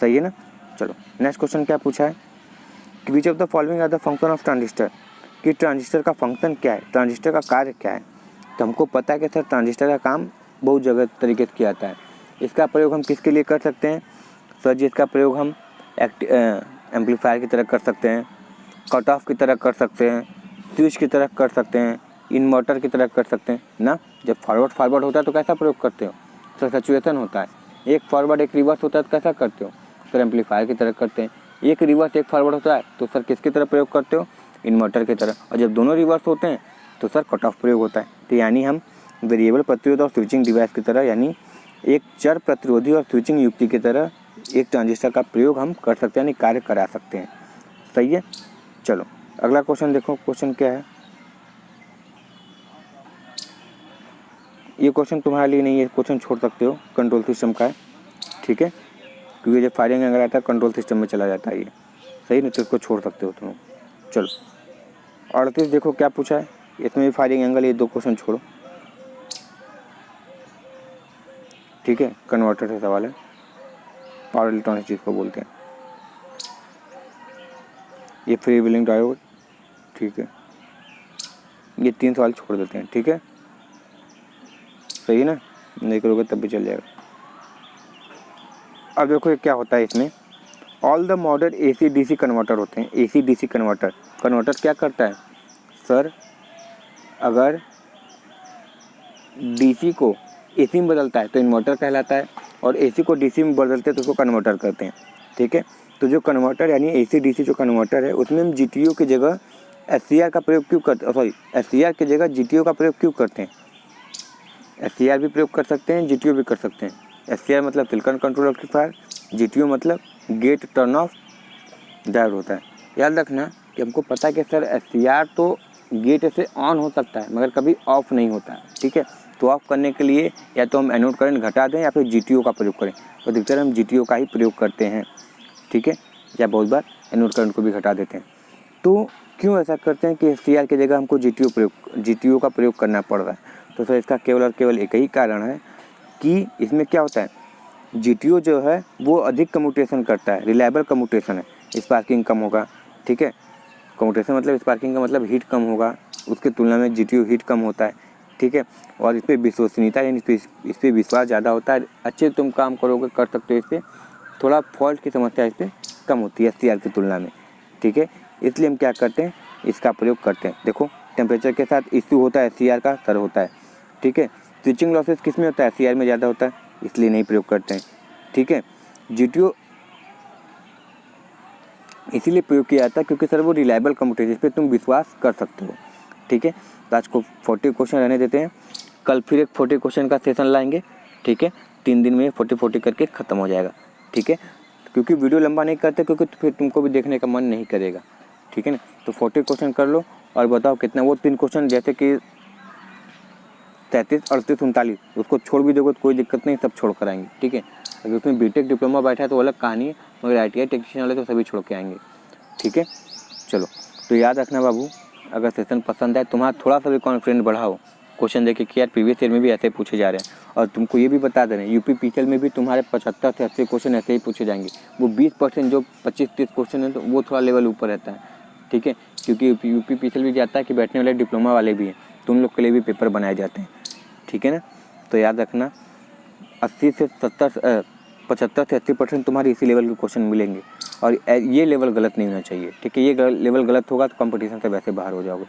सही है ना। चलो नेक्स्ट क्वेश्चन क्या पूछा है कि which of the following are the function of transistor, कि ट्रांजिस्टर का फंक्शन क्या है, ट्रांजिस्टर का कार्य क्या है। तो हमको पता है कि सर ट्रांजिस्टर का काम बहुत जगह तरीके से किया जाता है। इसका प्रयोग हम किसके लिए कर सकते हैं सर जी, इसका प्रयोग हम एम्पलीफायर की तरह कर सकते हैं, कट ऑफ की तरह कर सकते हैं, स्विच की तरह कर सकते हैं, इन्वर्टर की तरह कर सकते हैं ना। जब फॉरवर्ड होता है तो कैसा प्रयोग करते हो सर, सैचुरेशन होता है। एक फॉरवर्ड एक रिवर्स होता है तो कैसा करते हो सर, एम्पलीफायर की तरह करते हैं। एक रिवर्स एक फॉरवर्ड होता है तो सर किसकी तरह प्रयोग करते हो, इन्वर्टर की तरह। और जब दोनों रिवर्स होते हैं तो सर कट ऑफ प्रयोग होता है। तो यानी हम वेरिएबल प्रतिरोध और स्विचिंग डिवाइस की तरह, यानी एक चर प्रतिरोधी और स्विचिंग युक्ति की तरह एक ट्रांजिस्टर का प्रयोग हम कर सकते हैं, यानी कार्य करा सकते हैं। सही है। चलो अगला क्वेश्चन देखो, क्वेश्चन क्या है। ये क्वेश्चन तुम्हारे लिए नहीं है, क्वेश्चन छोड़ सकते हो, कंट्रोल सिस्टम का है। ठीक है, क्योंकि जब फायरिंग एंगल आता है कंट्रोल सिस्टम में चला जाता है ये। सही, नहीं तो इसको छोड़ सकते हो तुम। चलो 38 देखो क्या पूछा है, इसमें भी फायरिंग एंगल, ये दो क्वेश्चन छोड़ो। ठीक है, कन्वर्टर से सवाल है, पावर इलेक्ट्रॉनिक्स जिसको बोलते हैं। ये फ्री व्हीलिंग डायोड। ठीक है, ये 3 सवाल छोड़ देते हैं। ठीक है, सही है ना, नहीं करोगे तब भी चल जाएगा। अब देखो ये क्या होता है इसमें, all the modern AC DC converter होते हैं। AC DC कन्वर्टर क्या करता है सर, अगर DC को AC में बदलता है तो इन्वर्टर कहलाता है, और AC को DC में बदलते हैं तो उसको कन्वर्टर करते हैं। ठीक है, तो जो कन्वर्टर यानी AC DC जो कन्वर्टर है उसमें हम GTO की जगह SCR का प्रयोग क्यों करते हैं, सॉरी SCR की जगह GTO का प्रयोग क्यों करते हैं। SCR भी प्रयोग कर सकते हैं, GTO भी कर सकते हैं। SCR मतलब सिलिकॉन कंट्रोल एम्पलीफायर, GTO मतलब गेट टर्न ऑफ डायोड होता है। याद रखना कि हमको पता है कि सर SCR तो गेट से ऑन हो सकता है मगर कभी ऑफ नहीं होता है। ठीक है, तो ऑफ करने के लिए या तो हम एनोड करंट घटा दें या फिर GTO का प्रयोग करें, तो अधिकतर हम GTO का ही प्रयोग करते हैं। ठीक है, या बहुत बार एनोड करंट को भी घटा देते हैं। तो क्यों ऐसा करते हैं कि SCR की जगह हमको GTO का प्रयोग करना पड़ रहा है। तो सर इसका केवल और केवल एक ही कारण है कि इसमें क्या होता है, GTO जो है वो अधिक कम्यूटेशन करता है, रिलायबल कम्यूटेशन है, स्पार्किंग कम होगा। ठीक है, कम्यूटेशन मतलब स्पार्किंग का मतलब हीट कम होगा, उसके तुलना में GTO हीट कम होता है। ठीक है, और इस पर विश्वसनीयता यानी इस पर विश्वास ज़्यादा होता है, अच्छे तुम काम करोगे कर सकते हो, इस पर थोड़ा फॉल्ट की समस्या इस पर कम होती है SCR की तुलना में। ठीक है, इसलिए हम क्या करते हैं, इसका प्रयोग करते हैं। देखो टेम्परेचर के साथ इश्यू होता है, SCR का सर होता है। ठीक है, स्विचिंग लॉसेस किस में होता है, SCR में ज़्यादा होता है, इसलिए नहीं प्रयोग करते हैं। ठीक है, GTO इसीलिए प्रयोग किया जाता है क्योंकि सर वो रिलायबल कम्यूटेशन, इस पर तुम विश्वास कर सकते हो। ठीक है, तो आज को 40 क्वेश्चन रहने देते हैं, कल फिर एक 40 क्वेश्चन का सेशन लाएंगे। ठीक है, 3 दिन में 40 करके ख़त्म हो जाएगा। ठीक है, क्योंकि वीडियो लंबा नहीं करते क्योंकि फिर तुमको भी देखने का मन नहीं करेगा। ठीक है ना, तो 40 क्वेश्चन कर लो और बताओ कितना, वो 3 क्वेश्चन जैसे कि 33, 38, 39 उसको छोड़ भी दोगे तो कोई दिक्कत नहीं, सब छोड़ कर आएंगे, ठीक है। अगर उसमें बीटेक डिप्लोमा बैठा है तो अलग कहानी है, मगर ITI टेक्नीशियन वाले तो सभी छोड़ के आएंगे, ठीक है। चलो, तो याद रखना बाबू, अगर सेशन पसंद है, तुम्हारा थोड़ा सा भी कॉन्फिडेंस बढ़ाओ क्वेश्चन देखे कि यार प्रीवियस ईयर में भी ऐसे पूछे जा रहे हैं, और तुमको ये भी बता दे रहे हैं यूपी PCL में भी तुम्हारे 75 से 80 क्वेश्चन ऐसे ही पूछे जाएंगे। वो 20% जो 25-30 क्वेश्चन है तो वो थोड़ा लेवल ऊपर रहता है, ठीक है, क्योंकि यूपी PCL भी जाता है कि बैठने वाले डिप्लोमा वाले भी हैं, तुम लोग के लिए भी पेपर बनाए जाते हैं, ठीक है ना। तो याद रखना 75 से 80% तुम्हारे इसी लेवल के क्वेश्चन मिलेंगे, और ये लेवल गलत नहीं होना चाहिए, ठीक है। ये लेवल गलत होगा तो कंपटीशन से वैसे बाहर हो जाओगे।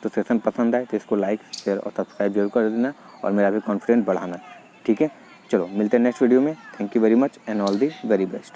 तो सेशन पसंद आए तो इसको लाइक, शेयर और सब्सक्राइब जरूर कर देना, और मेरा भी कॉन्फिडेंस बढ़ाना, ठीक है। चलो, मिलते हैं नेक्स्ट वीडियो में। Thank you very much and all the very best.